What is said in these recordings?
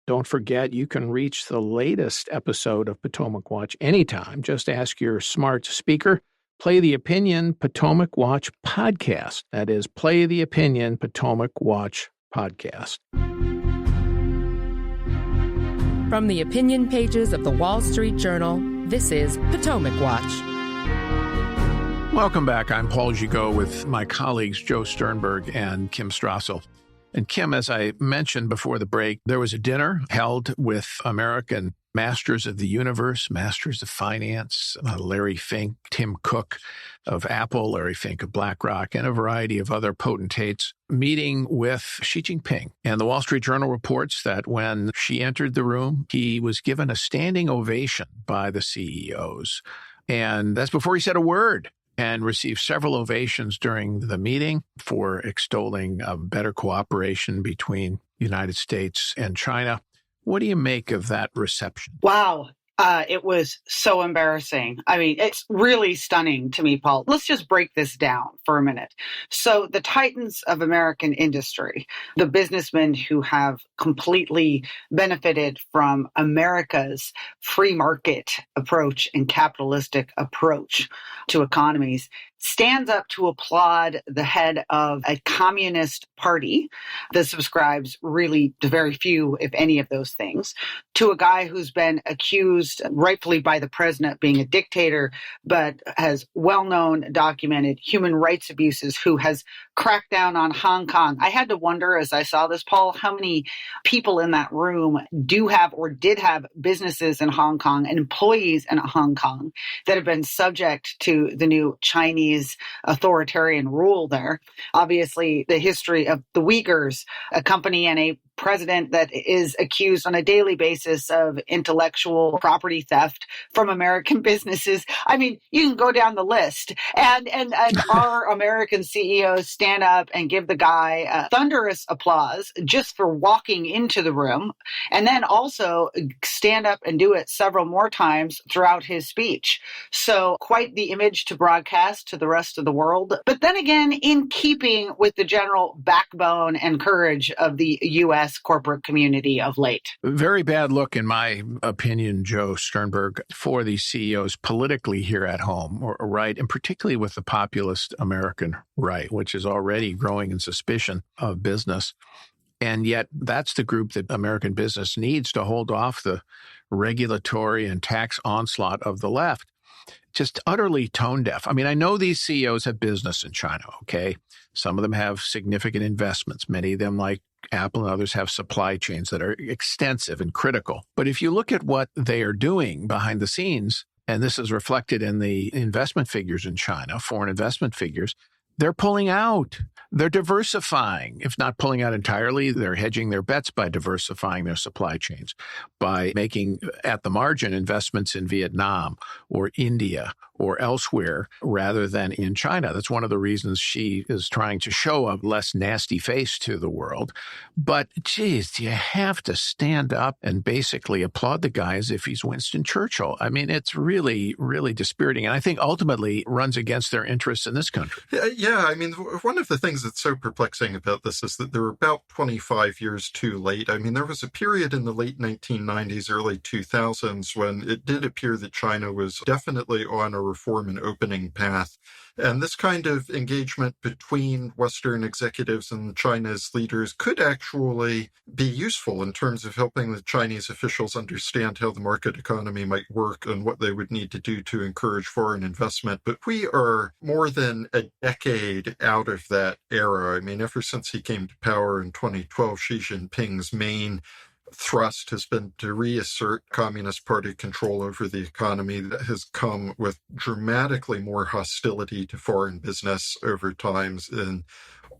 Don't forget, you can reach the latest episode of Potomac Watch anytime. Just ask your smart speaker, play the Opinion Potomac Watch podcast. That is, play the Opinion Potomac Watch podcast. From the opinion pages of the Wall Street Journal, this is Potomac Watch. Welcome back. I'm Paul Gigot with my colleagues Joe Sternberg and Kim Strassel. And Kim, as I mentioned before the break, there was a dinner held with American Masters of the Universe, Masters of Finance, Larry Fink, Tim Cook of Apple, Larry Fink of BlackRock, and a variety of other potentates meeting with Xi Jinping. And the Wall Street Journal reports that when Xi entered the room, he was given a standing ovation by the CEOs. And that's before he said a word, and received several ovations during the meeting for extolling better cooperation between the United States and China. What do you make of that reception? Wow. It was so embarrassing. I mean, it's really stunning to me, Paul. Let's just break this down for a minute. So the titans of American industry, the businessmen who have completely benefited from America's free market approach and capitalistic approach to economies, stands up to applaud the head of a communist party that subscribes really to very few, if any, of those things, to a guy who's been accused rightfully by the president of being a dictator, but has well-known documented human rights abuses, who has cracked down on Hong Kong. I had to wonder as I saw this, Paul, how many people in that room do have or did have businesses in Hong Kong and employees in Hong Kong that have been subject to the new Chinese authoritarian rule there. Obviously, the history of the Uyghurs, a company and a president that is accused on a daily basis of intellectual property theft from American businesses. I mean, you can go down the list. And our American CEOs stand up and give the guy thunderous applause just for walking into the room, and then also stand up and do it several more times throughout his speech. So quite the image to broadcast to the rest of the world. But then again, in keeping with the general backbone and courage of the U.S. corporate community of late. Very bad look, in my opinion, Joe Sternberg, for these CEOs politically here at home, right? And particularly with the populist American right, which is already growing in suspicion of business. And yet that's the group that American business needs to hold off the regulatory and tax onslaught of the left. Just utterly tone deaf. I mean, I know these CEOs have business in China, okay? Some of them have significant investments. Many of them, like Apple and others, have supply chains that are extensive and critical. But if you look at what they are doing behind the scenes, and this is reflected in the investment figures in China, foreign investment figures, they're pulling out. They're diversifying. If not pulling out entirely, they're hedging their bets by diversifying their supply chains, by making, at the margin, investments in Vietnam or India or elsewhere rather than in China. That's one of the reasons Xi is trying to show a less nasty face to the world. But, geez, you have to stand up and basically applaud the guy as if he's Winston Churchill. I mean, it's really, really dispiriting. And I think ultimately runs against their interests in this country. Yeah, I mean, one of the things that's so perplexing about this is that they're about 25 years too late. I mean, there was a period in the late 1990s, early 2000s when it did appear that China was definitely on a reform and opening path. And this kind of engagement between Western executives and China's leaders could actually be useful in terms of helping the Chinese officials understand how the market economy might work and what they would need to do to encourage foreign investment. But we are more than a decade out of that era. I mean, ever since he came to power in 2012, Xi Jinping's main thrust has been to reassert Communist Party control over the economy. That has come with dramatically more hostility to foreign business over time in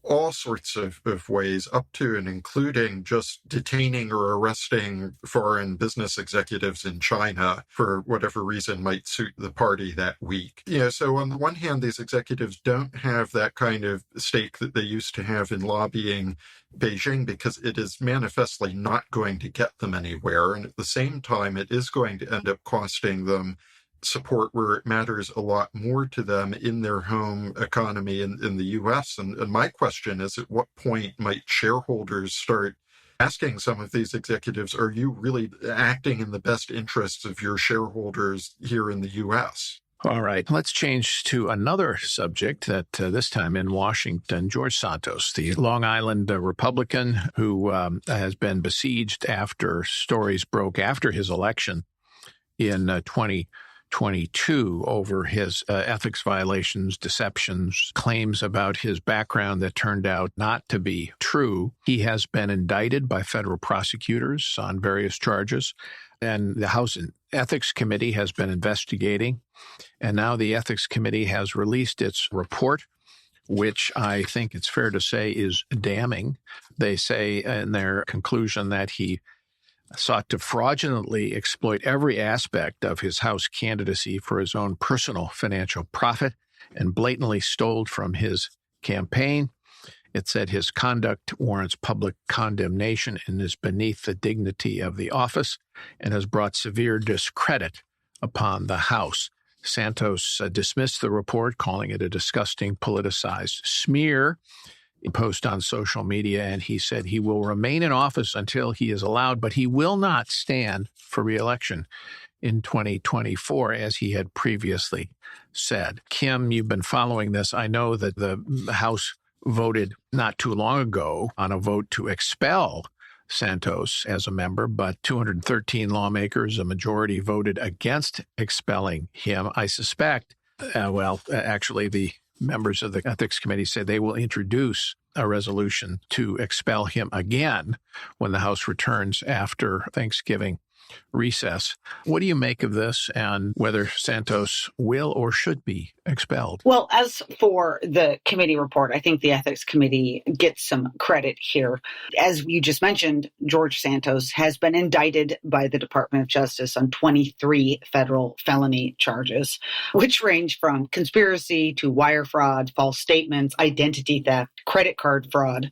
all sorts of ways, up to and including just detaining or arresting foreign business executives in China for whatever reason might suit the party that week. So on the one hand, these executives don't have that kind of stake that they used to have in lobbying Beijing, because it is manifestly not going to get them anywhere. And at the same time, it is going to end up costing them support where it matters a lot more to them in their home economy in the U.S. And my question is, at what point might shareholders start asking some of these executives, are you really acting in the best interests of your shareholders here in the U.S.? All right, let's change to another subject that this time in Washington. George Santos, the Long Island Republican who has been besieged after stories broke after his election in 2022 over his ethics violations, deceptions, claims about his background that turned out not to be true. He has been indicted by federal prosecutors on various charges, and the House Ethics Committee has been investigating. And now the Ethics Committee has released its report, which I think it's fair to say is damning. They say in their conclusion that he sought to fraudulently exploit every aspect of his House candidacy for his own personal financial profit and blatantly stole from his campaign. It said his conduct warrants public condemnation and is beneath the dignity of the office and has brought severe discredit upon the House. Santos dismissed the report, calling it a disgusting, politicized smear. He posted on social media, and he said he will remain in office until he is allowed, but he will not stand for re-election in 2024, as he had previously said. Kim, you've been following this. I know that the House voted not too long ago on a vote to expel Santos as a member, but 213 lawmakers, a majority, voted against expelling him. I suspect, actually, the members of the Ethics Committee say they will introduce a resolution to expel him again when the House returns after Thanksgiving recess. What do you make of this, and whether Santos will or should be expelled? Well, as for the committee report, I think the Ethics Committee gets some credit here. As you just mentioned, George Santos has been indicted by the Department of Justice on 23 federal felony charges, which range from conspiracy to wire fraud, false statements, identity theft, credit card fraud.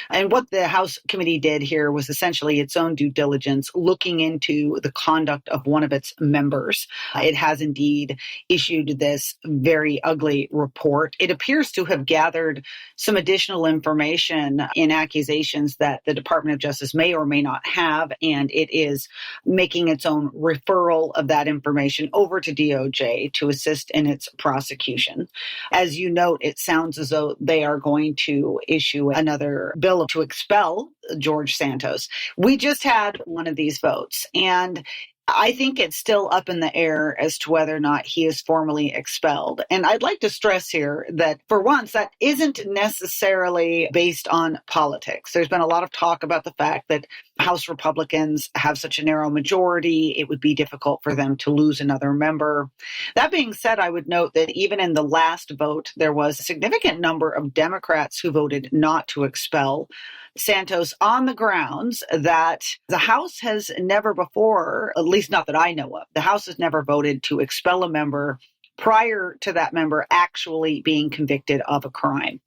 And what the House committee did here was essentially its own due diligence, looking into the conduct of one of its members. It has indeed issued this very ugly report. It appears to have gathered some additional information in accusations that the Department of Justice may or may not have, and it is making its own referral of that information over to DOJ to assist in its prosecution. As you note, it sounds as though they are going to issue another bill to expel George Santos. We just had one of these votes, and I think it's still up in the air as to whether or not he is formally expelled. And I'd like to stress here that for once, that isn't necessarily based on politics. There's been a lot of talk about the fact that House Republicans have such a narrow majority, it would be difficult for them to lose another member. That being said, I would note that even in the last vote, there was a significant number of Democrats who voted not to expel Santos on the grounds that the House has never before, at least not that I know of, the House has never voted to expel a member prior to that member actually being convicted of a crime.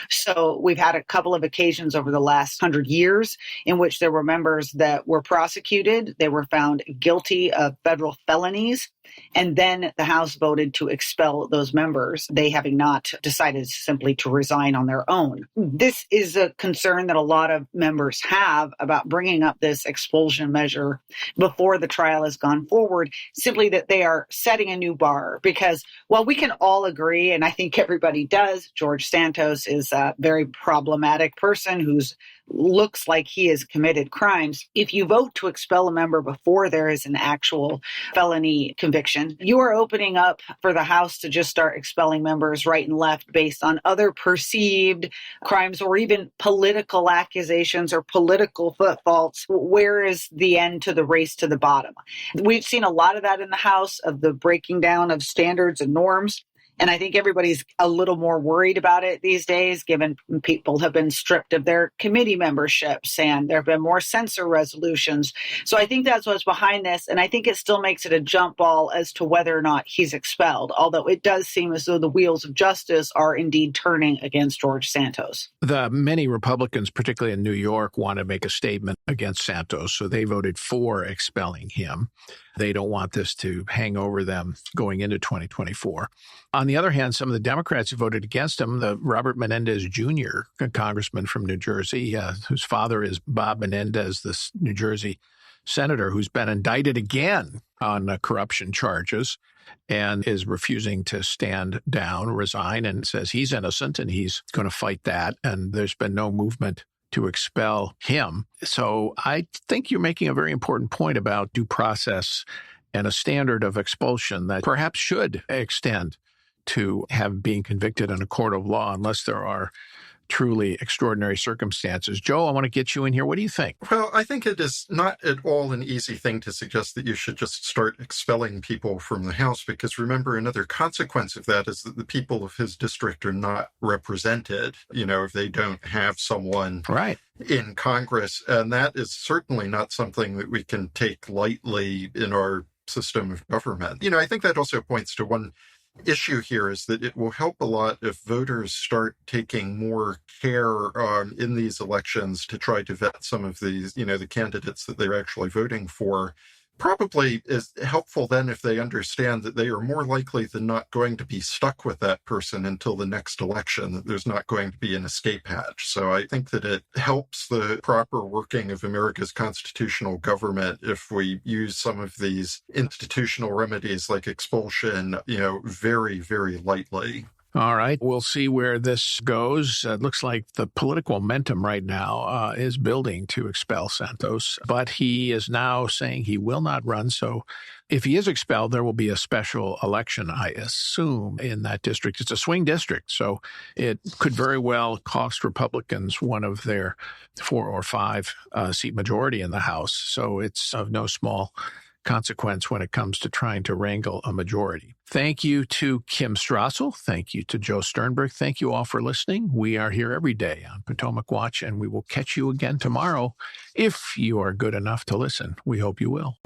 So we've had a couple of occasions over the last 100 years in which there were members that were prosecuted, they were found guilty of federal felonies, and then the House voted to expel those members, they having not decided simply to resign on their own. This is a concern that a lot of members have about bringing up this expulsion measure before the trial has gone forward, simply that they are setting a new bar. Because while we can all agree, and I think everybody does, George Santos is a very problematic person who's looks like he has committed crimes. If you vote to expel a member before there is an actual felony conviction, you are opening up for the House to just start expelling members right and left based on other perceived crimes or even political accusations or political faults. Where is the end to the race to the bottom? We've seen a lot of that in the House, of the breaking down of standards and norms. And I think everybody's a little more worried about it these days, given people have been stripped of their committee memberships and there have been more censor resolutions. So I think that's what's behind this. And I think it still makes it a jump ball as to whether or not he's expelled, although it does seem as though the wheels of justice are indeed turning against George Santos. The many Republicans, particularly in New York, want to make a statement against Santos, so they voted for expelling him. They don't want this to hang over them going into 2024. On the other hand, some of the Democrats who voted against him, the Robert Menendez Jr., a congressman from New Jersey, whose father is Bob Menendez, this New Jersey senator who's been indicted again on corruption charges and is refusing to stand down, resign, and says he's innocent and he's going to fight that. And there's been no movement to expel him. So I think you're making a very important point about due process and a standard of expulsion that perhaps should extend to have being convicted in a court of law unless there are truly extraordinary circumstances. Joe, I want to get you in here. What do you think? Well, I think it is not at all an easy thing to suggest that you should just start expelling people from the House, because remember, another consequence of that is that the people of his district are not represented, if they don't have someone right in Congress. And that is certainly not something that we can take lightly in our system of government. I think that also points to one issue here, is that it will help a lot if voters start taking more care in these elections to try to vet some of these, the candidates that they're actually voting for. Probably is helpful then if they understand that they are more likely than not going to be stuck with that person until the next election, that there's not going to be an escape hatch. So I think that it helps the proper working of America's constitutional government if we use some of these institutional remedies like expulsion, very, very lightly. All right. We'll see where this goes. It looks like the political momentum right now is building to expel Santos, but he is now saying he will not run. So if he is expelled, there will be a special election, I assume, in that district. It's a swing district, so it could very well cost Republicans one of their 4 or 5 seat majority in the House. So it's of no small consequence when it comes to trying to wrangle a majority. Thank you to Kim Strassel. Thank you to Joe Sternberg. Thank you all for listening. We are here every day on Potomac Watch, and we will catch you again tomorrow if you are good enough to listen. We hope you will.